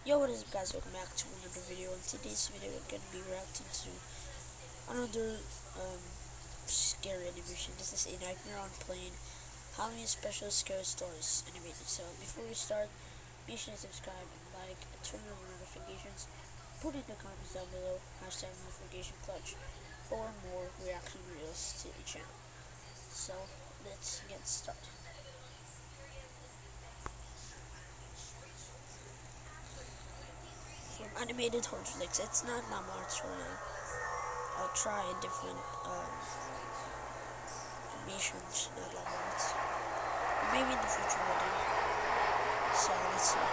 Yo, what is up guys, welcome back to another video. In today's video we're going to be reacting to another scary animation. This is A Nightmare on Plane, Halloween Special Scary Stories animated. So before we start, make sure to subscribe and like, turn on notifications, put in the comments down below, hashtag notification clutch for more reaction videos to the channel. So let's get started. From animated horror flicks, it's not that much for now. I'll try different animations, not that much. Maybe in the future we'll do. So let's see.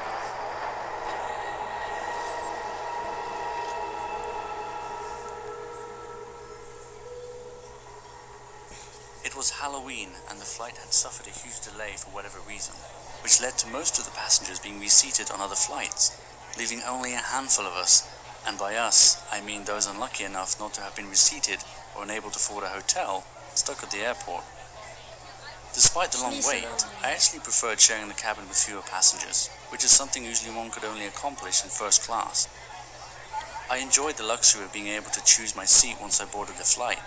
It was Halloween, and the flight had suffered a huge delay for whatever reason, which led to most of the passengers being reseated on other flights, leaving only a handful of us, and by us, I mean those unlucky enough not to have been reseated or unable to afford a hotel, stuck at the airport. Despite the long wait, I actually preferred sharing the cabin with fewer passengers, which is something usually one could only accomplish in first class. I enjoyed the luxury of being able to choose my seat once I boarded the flight.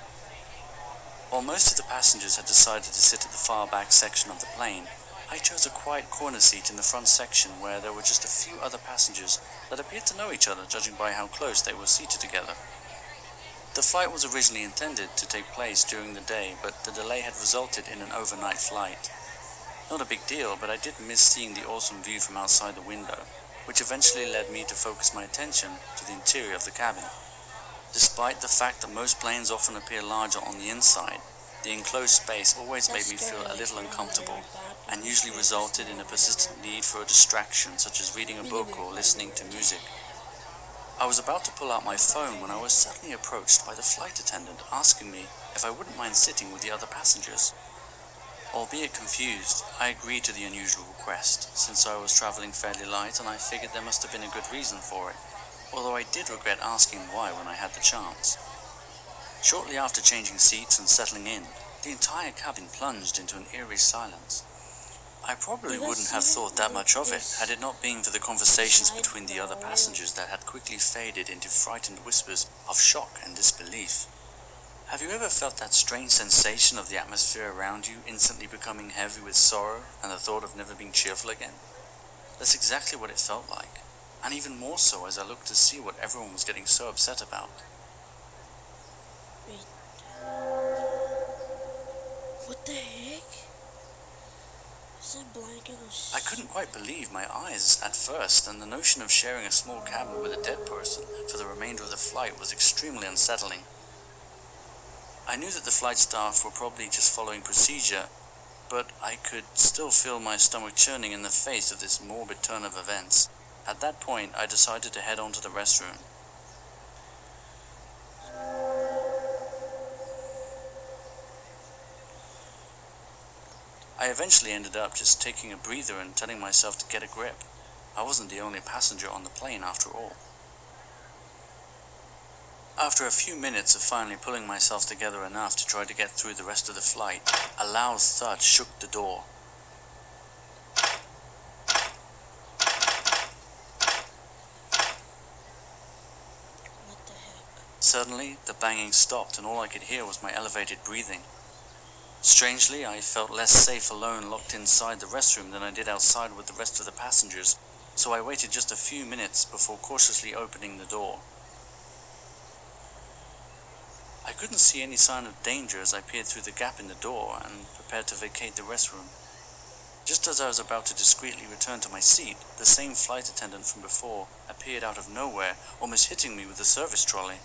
While most of the passengers had decided to sit at the far back section of the plane, I chose a quiet corner seat in the front section where there were just a few other passengers that appeared to know each other, judging by how close they were seated together. The flight was originally intended to take place during the day, but the delay had resulted in an overnight flight. Not a big deal, but I did miss seeing the awesome view from outside the window, which eventually led me to focus my attention to the interior of the cabin. Despite the fact that most planes often appear larger on the inside, the enclosed space always made me feel a little uncomfortable, and usually resulted in a persistent need for a distraction such as reading a book or listening to music. I was about to pull out my phone when I was suddenly approached by the flight attendant asking me if I wouldn't mind sitting with the other passengers. Albeit confused, I agreed to the unusual request, since I was traveling fairly light and I figured there must have been a good reason for it, although I did regret asking why when I had the chance. Shortly after changing seats and settling in, the entire cabin plunged into an eerie silence. I probably wouldn't have thought that much of it had it not been for the conversations between the other passengers that had quickly faded into frightened whispers of shock and disbelief. Have you ever felt that strange sensation of the atmosphere around you instantly becoming heavy with sorrow and the thought of never being cheerful again? That's exactly what it felt like, and even more so as I looked to see what everyone was getting so upset about. Wait. What the heck? Is that blank on I couldn't quite believe my eyes at first, and the notion of sharing a small cabin with a dead person for the remainder of the flight was extremely unsettling. I knew that the flight staff were probably just following procedure, but I could still feel my stomach churning in the face of this morbid turn of events. At that point, I decided to head on to the restroom. I eventually ended up just taking a breather and telling myself to get a grip. I wasn't the only passenger on the plane after all. After a few minutes of finally pulling myself together enough to try to get through the rest of the flight, a loud thud shook the door. What the heck? Suddenly, the banging stopped and all I could hear was my elevated breathing. Strangely, I felt less safe alone locked inside the restroom than I did outside with the rest of the passengers, so I waited just a few minutes before cautiously opening the door. I couldn't see any sign of danger as I peered through the gap in the door and prepared to vacate the restroom. Just as I was about to discreetly return to my seat, the same flight attendant from before appeared out of nowhere, almost hitting me with the service trolley.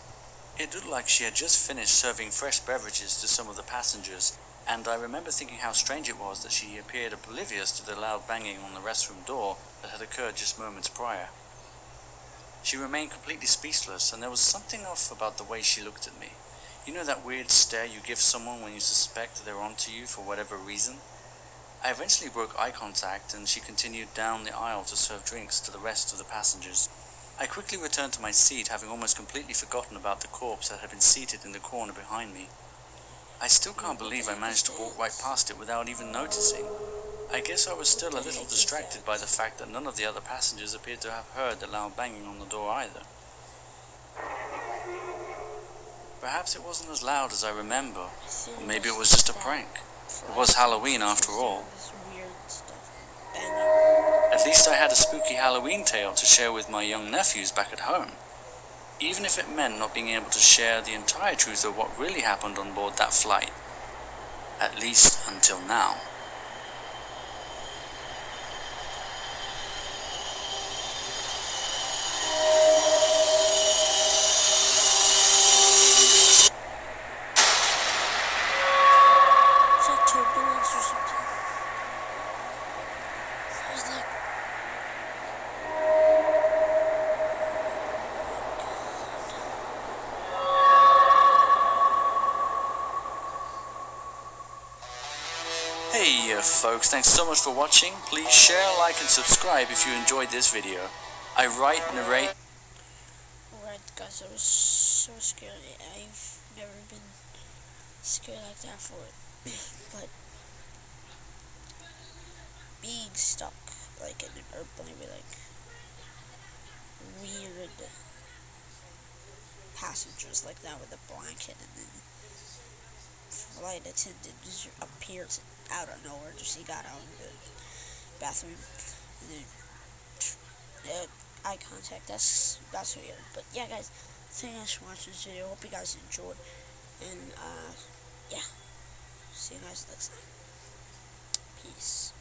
It looked like she had just finished serving fresh beverages to some of the passengers, and I remember thinking how strange it was that she appeared oblivious to the loud banging on the restroom door that had occurred just moments prior. She remained completely speechless, and there was something off about the way she looked at me. You know that weird stare you give someone when you suspect they're onto you for whatever reason? I eventually broke eye contact, and she continued down the aisle to serve drinks to the rest of the passengers. I quickly returned to my seat, having almost completely forgotten about the corpse that had been seated in the corner behind me. I still can't believe I managed to walk right past it without even noticing. I guess I was still a What the little heck is distracted that? by the fact that none of the other passengers appeared to have heard the loud banging on the door either. Perhaps it wasn't as loud as I remember, or maybe it was just a prank. It was Halloween after all. This weird stuff banging. At least I had a spooky Halloween tale to share with my young nephews back at home. Even if it meant not being able to share the entire truth of what really happened on board that flight. At least until now. It's like turbulence or something. I was like, Hey folks, thanks so much for watching. Please share, like and subscribe if you enjoyed this video. I write, narrate. alright guys, I was so scared. I've never been scared like that before. But being stuck like in an airplane with like weird passengers like that with a blanket, and then flight attendant just appears out of nowhere. Just he got out of the bathroom, and then eye contact. That's weird. But yeah, guys, thank you guys for watching this video. Hope you guys enjoyed, and yeah, see you guys next time. Peace.